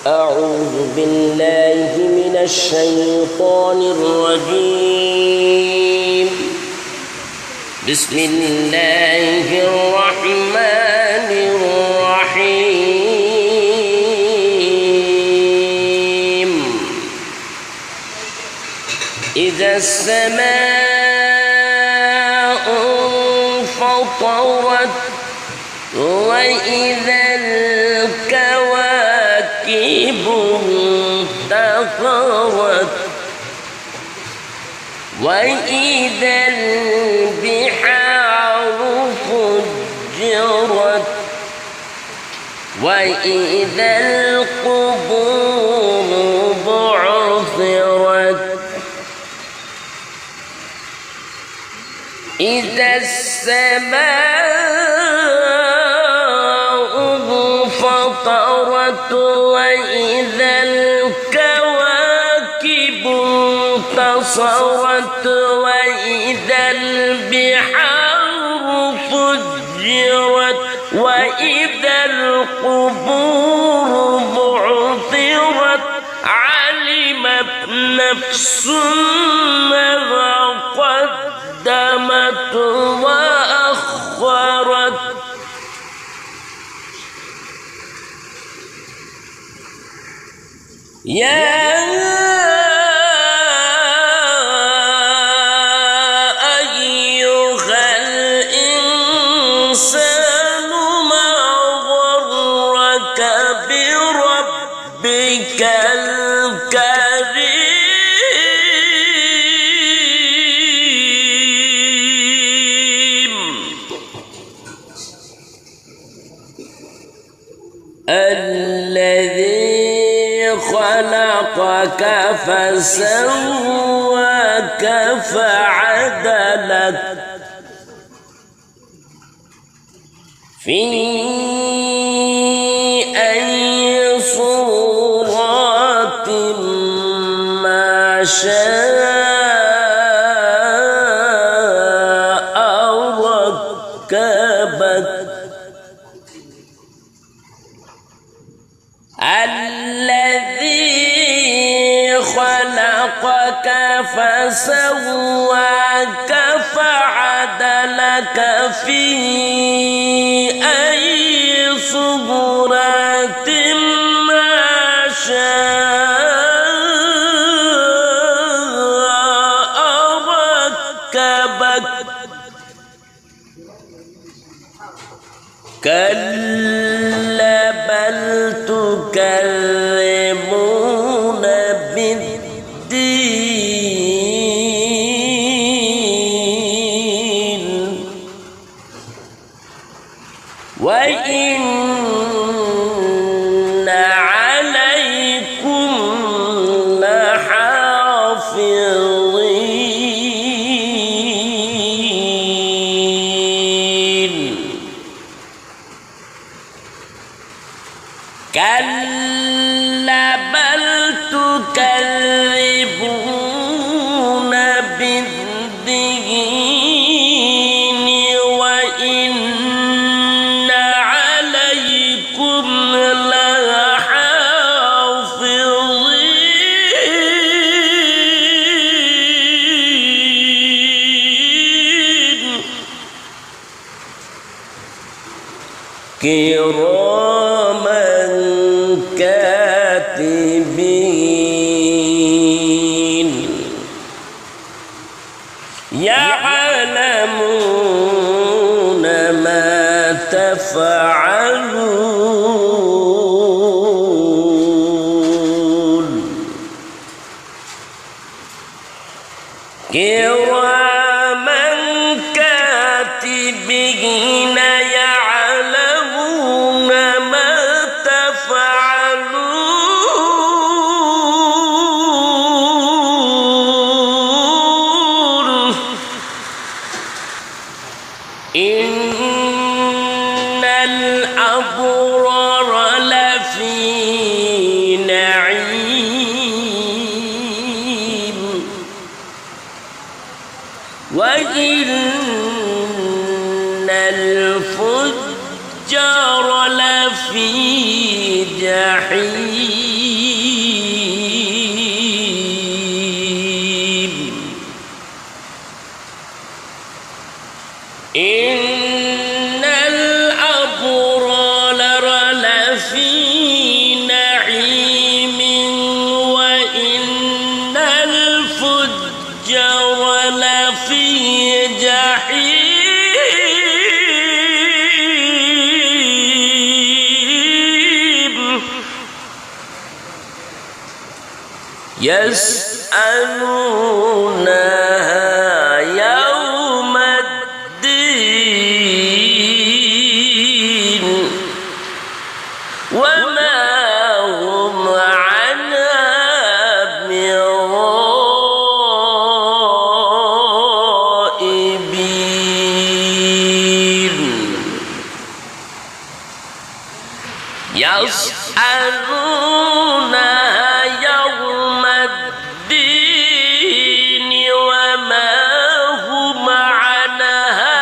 أعوذ بالله من الشيطان الرجيم. بسم الله الرحمن الرحيم. إذا السماء انفطرت وإذا الكواكب انتثرت وإذا البحار فجرت وإذا القبور بعثرت إذا السماء انفطرت وإذا الكواكب انتصرت وإذا البحار فجرت وإذا القبور بعثرت علمت نفس ما قدمت وأخرت يا أيها الإنسان ما غرك بربك الكريم الذي خلقك فسواك فعدلك في أي صورة ما شاء ركبك الذي خلقك فسواك فعدلك في أي صورة ما شاء ركبك كلا بل تكذبون بالدين وإن عليكم لحافظين كلا بل تكذبون بالدين وإن عليكم لحافظين كراما كاتبين يعلمون ما تفعلون كراما كاتبين يعلمون ما تفعلون إن الأبرار لفي نعيم وإن الفجار لفي جحيم نعيم وإن الفجار لفي جحيم يسألونها يوم الدين وما هم عنها بغائبين يسألونها يوم الدين وما هم عنها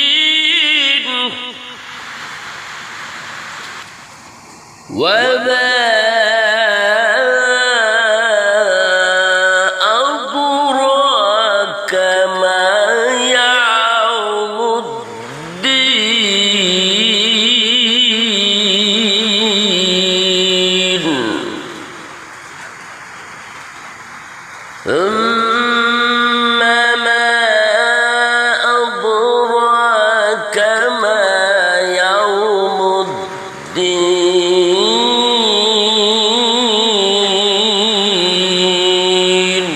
بغائبين وما أدراك ما يوم الدين ثم ما أدراك ما يوم الدين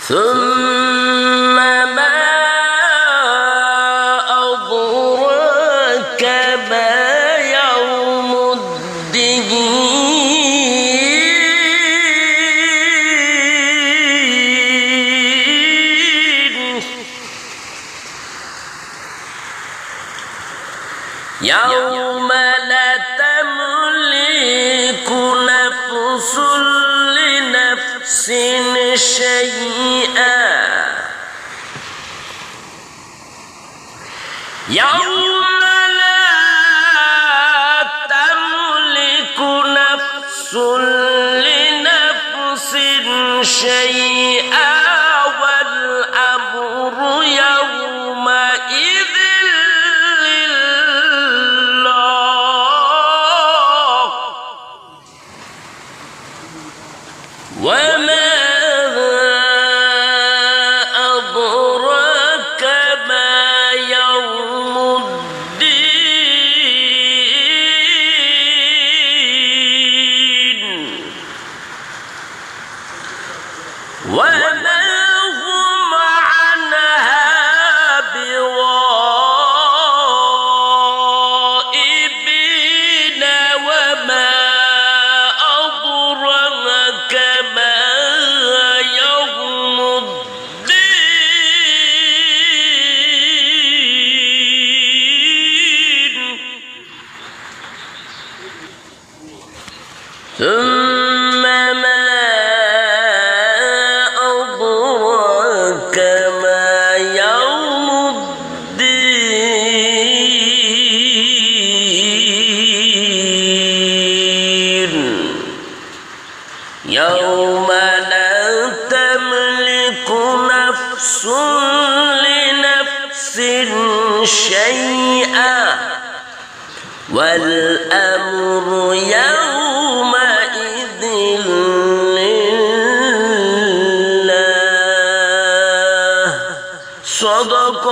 ثم ما أدراك ما يوم الدين يوم لا تملك نفس لنفس شيئا يوم لا تملك نفس لنفس شيئا والأمر يومئذ لله وما أدراك ما يوم الدين وما هم عنها بغائبين وما أدراك ما يوم الدين ثم ما أدراك ما يوم الدين يوم لا تملك نفس لنفس شيئا والأمر يومئذ لله صدق